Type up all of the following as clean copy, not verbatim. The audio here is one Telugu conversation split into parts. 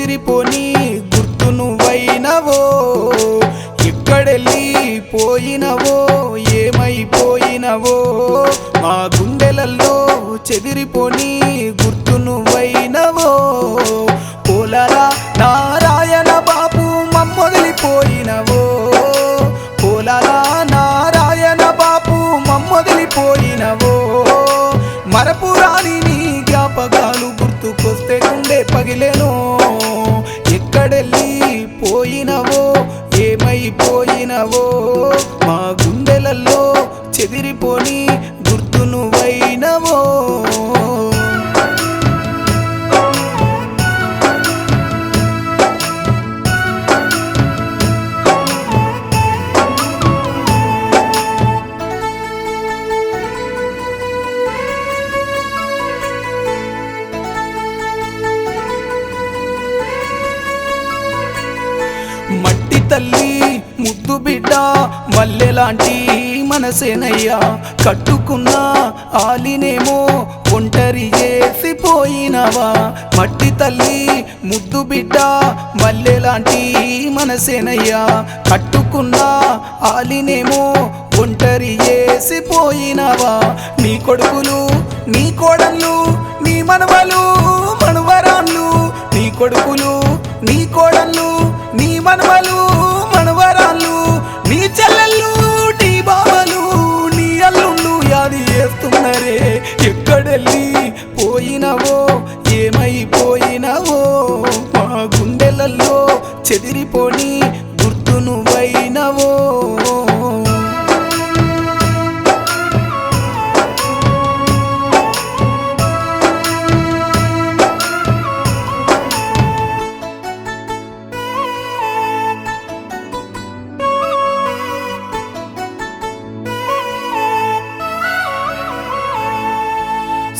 చెదిరిపోని గుర్తు నువ్వైనవో ఎక్కడెళ్ళి పోయినవో ఏమైపోయినవో మా గుండెలలో చెదిరిపోని గుర్తు నువ్వైనవో పోలరా నారాయణ బాపు మమ్మొదిలిపోయినవో పోలరా నారాయణ బాపు మమ్మొదిలిపోయినవో మరపురాని నీ జ్ఞాపకాలు గుర్తుకొస్తే గుండె పగిలెనో ఎక్కడెళ్ళి పోయినవో ఏమైపోయినవో మా గుండెలలో చెదిరిపోని గుర్తు నువ్వైనవో మట్టి తల్లి ముద్దు బిడ్డ మల్లెలాంటి మనసేనయ్యా కట్టుకున్న ఆలినేమో ఒంటరి చేసిపోయినవా మట్టి తల్లి ముద్దు బిడ్డ మల్లెలాంటి మనసేనయ్యా కట్టుకున్న ఆలినేమో ఒంటరి చేసిపోయినవా నీ కొడుకులు నీ కోడళ్ళు నీ మనవలు మనవరాళ్ళు నీ కొడుకులు నీ కోడళ్ళు నీ మనవలు మనవరాళ్ళు నీ చెల్లెళ్ళు నీ బావలు నీ అల్లుళ్ళు యాది చేస్తున్నారే ఎక్కడెళ్ళి పోయినవో ఏమైపోయినవో మా గుండెలలో చెదిరిపోని గుర్తు నువ్వైనవో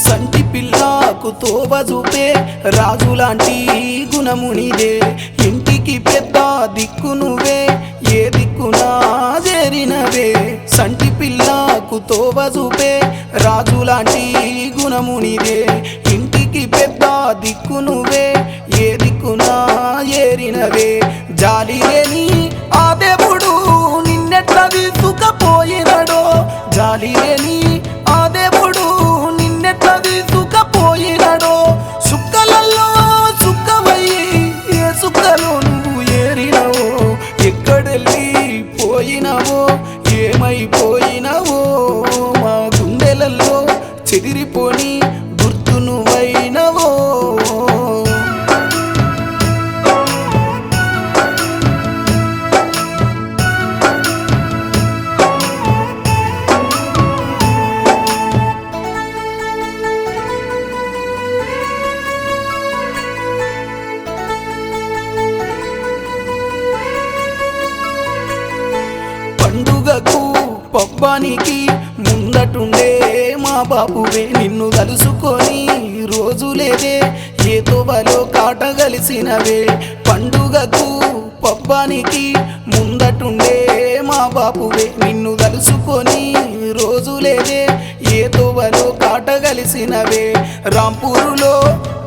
సంటి పిల్లకు తోవ చూపే రాజులాంటి గుణమునిదే ఇంటికి పెద్ద దిక్కు నువ్వే ఏ దిక్కునా చేరినవే సంటి పిల్లకు తోవ చూపే రాజులాంటి గుణమునిదే ఇంటికి పెద్ద దిక్కు నువ్వే ఏ దిక్కునా ఏరినవే జాలి లేని ఆ దేవుడు నిన్నెట్లా తీసుకపోయినడో జాలి లేని ఆ దేవుడు నిన్నెట్లా తీసుకపోయినడో సుక్కలలో సుక్కమయ్యి ఏ సుక్కలో నువ్వు ఏరినవో ఎక్కడెళ్ళి పోయినవో ఏమైపోయినవో మా గుండెలలో చెదిరిపోని గుర్తు నువ్వైనవో పండుగకు పబ్బానికి ముందటుండే మా బాబువే నిన్ను కలుసుకొని రోజు లేదే ఏ తోవలో కాటగలిసినవే పండుగకు పబ్బానికి ముందటుండే మా బాబువే నిన్ను కలుసుకొని రోజు లేదే ఏ తోవలో కాటగలిసినవే రాంపూరులో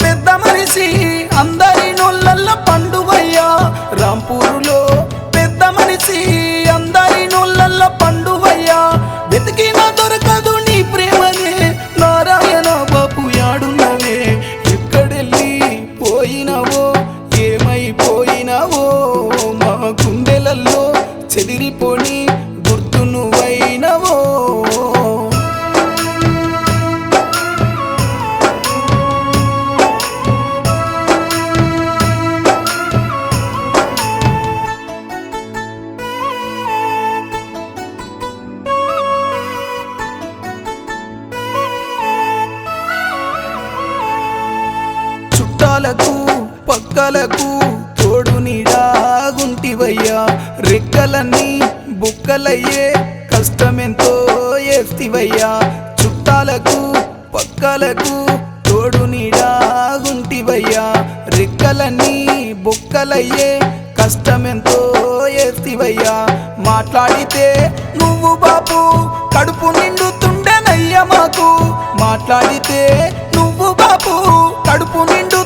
పెద్ద మనిషి అందరి నోళ్ళల్ల పండువయ్యా రాంపూరులో పెద్ద మనిషి అందరి నోళ్ళల్ల పండువయ్యా వెతికినా దొరకదు నీ ప్రేమనే నారాయణ బాపు యాడున్నవే ఎక్కడెళ్ళి పోయినవో ఏమైపోయినవో మా గుండెలలో చెదిరిపోని గుర్తు నువ్వైనవో చుట్టాలకు పక్కలకు తోడు నీడాగుంటివయ్యా రెక్కలన్నీ బుక్కలయ్యే కష్టమెంతో ఏస్తివయ్యా చుట్టాలకు పక్కలకు తోడు నీడాగుంటివయ్యా రెక్కలన్నీ బుక్కలయ్యే కష్టమెంతో ఏస్తివయ్యా మాట్లాడితే నువ్వు బాపు కడుపు నిండుతుండెనయ్య మాకు మాట్లాడితే నువ్వు బాపు కడుపు నిండు